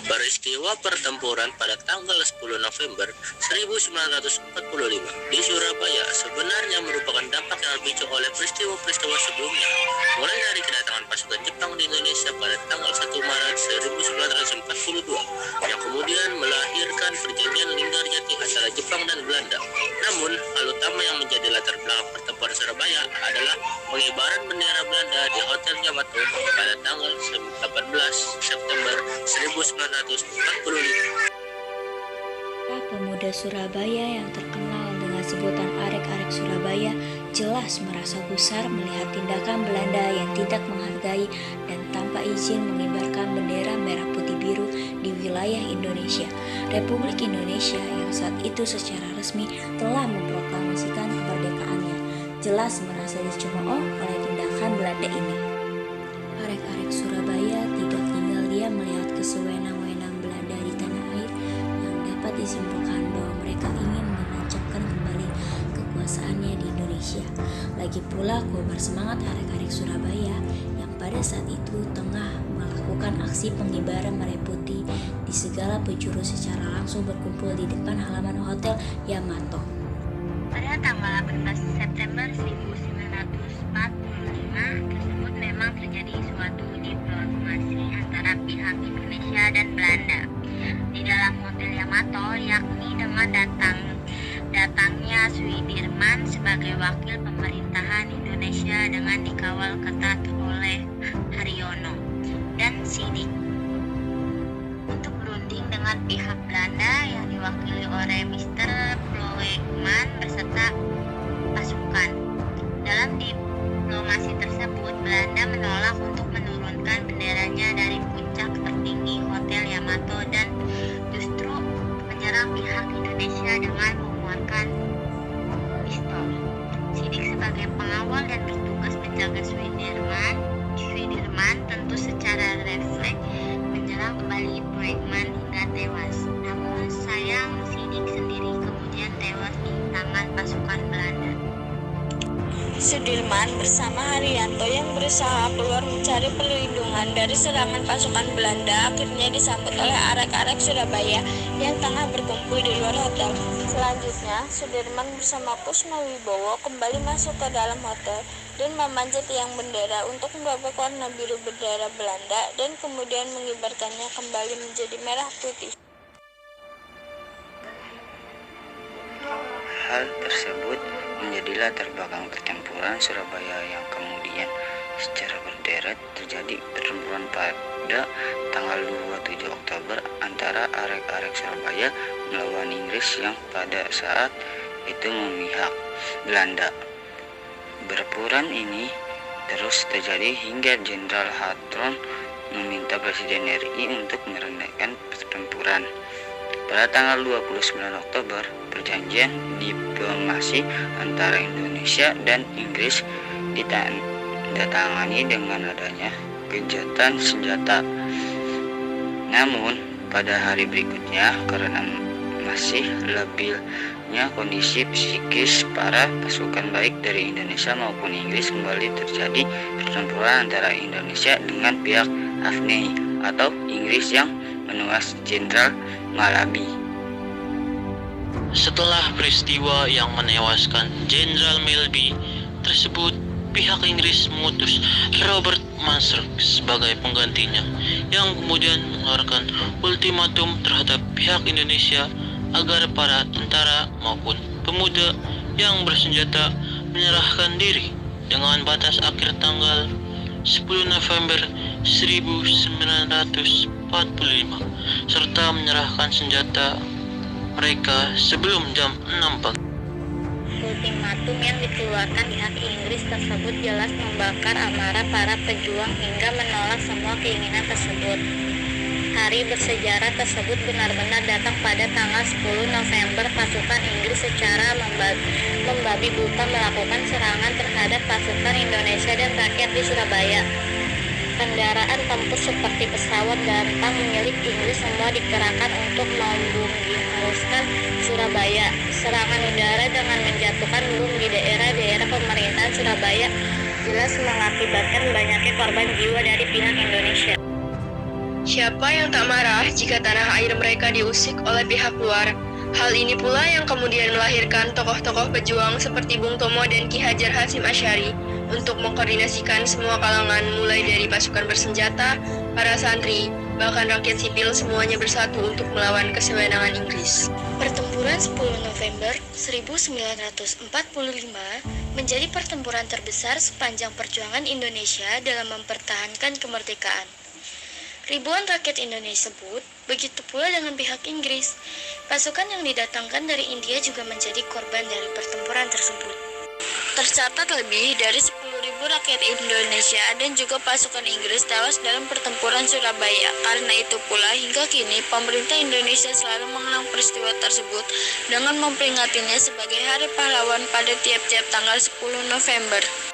Peristiwa pertempuran pada tanggal 10 November 1945 di Surabaya sebenarnya merupakan dampak yang dipicu oleh peristiwa-peristiwa sebelumnya, mulai dari kedatangan pasukan Jepang di Indonesia pada tanggal 1 Maret 1942 yang kemudian melahirkan perjanjian Linggarjati antara Jepang dan Belanda. Namun, hal utama yang menjadi latar belakang pertempuran Surabaya adalah pengibaran bendera Belanda di Hotel Yamato pada tanggal 18 September 1945. Pemuda Surabaya yang terkenal dengan sebutan Arek-Arek Surabaya jelas merasa gusar melihat tindakan Belanda yang tidak menghargai dan tanpa izin mengibarkan bendera merah putih biru di wilayah Indonesia. Republik Indonesia yang saat itu secara resmi telah memproklamasikan kemerdekaannya jelas merasa dicemooh oleh tindakan Belanda ini. Arek-Arek Surabaya tidak tinggal diam melihat kesewenang-wenang Belanda di tanah air yang dapat disimpulkan bahwa mereka ingin menancapkan kembali kekuasaannya di Indonesia. Lagi pula kobar semangat Arek-Arek Surabaya yang pada saat itu tengah melakukan aksi pengibaran merah putih di segala penjuru secara langsung berkumpul di depan halaman Hotel Yamato. Pada tanggal 18 September 1945 tersebut memang terjadi suatu diplomasi antara pihak Indonesia dan Belanda di dalam Hotel Yamato, yakni dengan datangnya Sudirman sebagai wakil pemerintahan Indonesia dengan dikawal ketat oleh Haryono dan Sidik untuk berunding dengan pihak Belanda yang diwakili oleh Mr. Ploegman beserta pasukan. Dalam diplomasi tersebut, Belanda menolak untuk menurunkan benderanya dari puncak tertinggi Hotel Yamato dan justru menyerang pihak Indonesia dengan mengeluarkan pistol. Sidik sebagai pengawal dan bertugas menjaga Sudirman tentu secara refleks menyerang kembali Ploegman hingga tewas. Namun sayang Sidik sendiri kemudian tewas di tangan pasukan Belanda. Sudirman bersama Haryanto yang berusaha keluar mencari perlindungan dari serangan pasukan Belanda akhirnya disambut oleh Arek-Arek Surabaya yang tengah berkumpul di luar hotel. Selanjutnya, Sudirman bersama Kusmawibowo kembali masuk ke dalam hotel dan memanjat tiang bendera untuk merobek warna biru bendera Belanda dan kemudian mengibarkannya kembali menjadi merah putih. Hal tersebut menjadi latar belakang pertempuran Surabaya yang kemudian secara berderet terjadi pertempuran pada tanggal 27 Oktober antara Arek-Arek Surabaya melawan Inggris yang pada saat itu memihak Belanda. Pertempuran ini terus terjadi hingga Jenderal Hartron meminta Presiden RI untuk merendahkan pertempuran. Pada tanggal 29 Oktober, perjanjian diplomasi antara Indonesia dan Inggris ditandatangani dengan adanya gencatan senjata. Namun, pada hari berikutnya, karena masih labilnya kondisi psikis para pasukan baik dari Indonesia maupun Inggris, kembali terjadi pertempuran antara Indonesia dengan pihak Afghani atau Inggris yang menuas Jenderal Malabi. Setelah peristiwa yang menewaskan Jenderal Malabi tersebut, pihak Inggris mengutus Robert Mansell sebagai penggantinya, yang kemudian mengeluarkan ultimatum terhadap pihak Indonesia agar para tentara maupun pemuda yang bersenjata menyerahkan diri dengan batas akhir tanggal 10 November 1945 serta menyerahkan senjata mereka sebelum jam 6 pagi. Ultimatum yang dikeluarkan pihak Inggris tersebut jelas membakar amarah para pejuang hingga menolak semua keinginan tersebut. Hari bersejarah tersebut benar-benar datang pada tanggal 10 November. Pasukan Inggris secara membabi buta melakukan serangan terhadap pasukan Indonesia dan rakyat di Surabaya. Kendaraan tempur seperti pesawat dan tank milik Inggris semua dikerahkan untuk membungkuskan Surabaya. Serangan udara dengan menjatuhkan bom di daerah-daerah pemerintahan Surabaya jelas mengakibatkan banyaknya korban jiwa dari pihak Indonesia. Siapa yang tak marah jika tanah air mereka diusik oleh pihak luar? Hal ini pula yang kemudian melahirkan tokoh-tokoh pejuang seperti Bung Tomo dan Ki Hajar Hasyim Asy'ari untuk mengkoordinasikan semua kalangan mulai dari pasukan bersenjata, para santri, bahkan rakyat sipil semuanya bersatu untuk melawan kesewenangan Inggris. Pertempuran 10 November 1945 menjadi pertempuran terbesar sepanjang perjuangan Indonesia dalam mempertahankan kemerdekaan. Ribuan rakyat Indonesia sebut, begitu pula dengan pihak Inggris. Pasukan yang didatangkan dari India juga menjadi korban dari pertempuran tersebut. Tercatat lebih dari 10.000 rakyat Indonesia dan juga pasukan Inggris tewas dalam pertempuran Surabaya. Karena itu pula hingga kini pemerintah Indonesia selalu mengenang peristiwa tersebut dengan memperingatinya sebagai Hari Pahlawan pada tiap-tiap tanggal 10 November.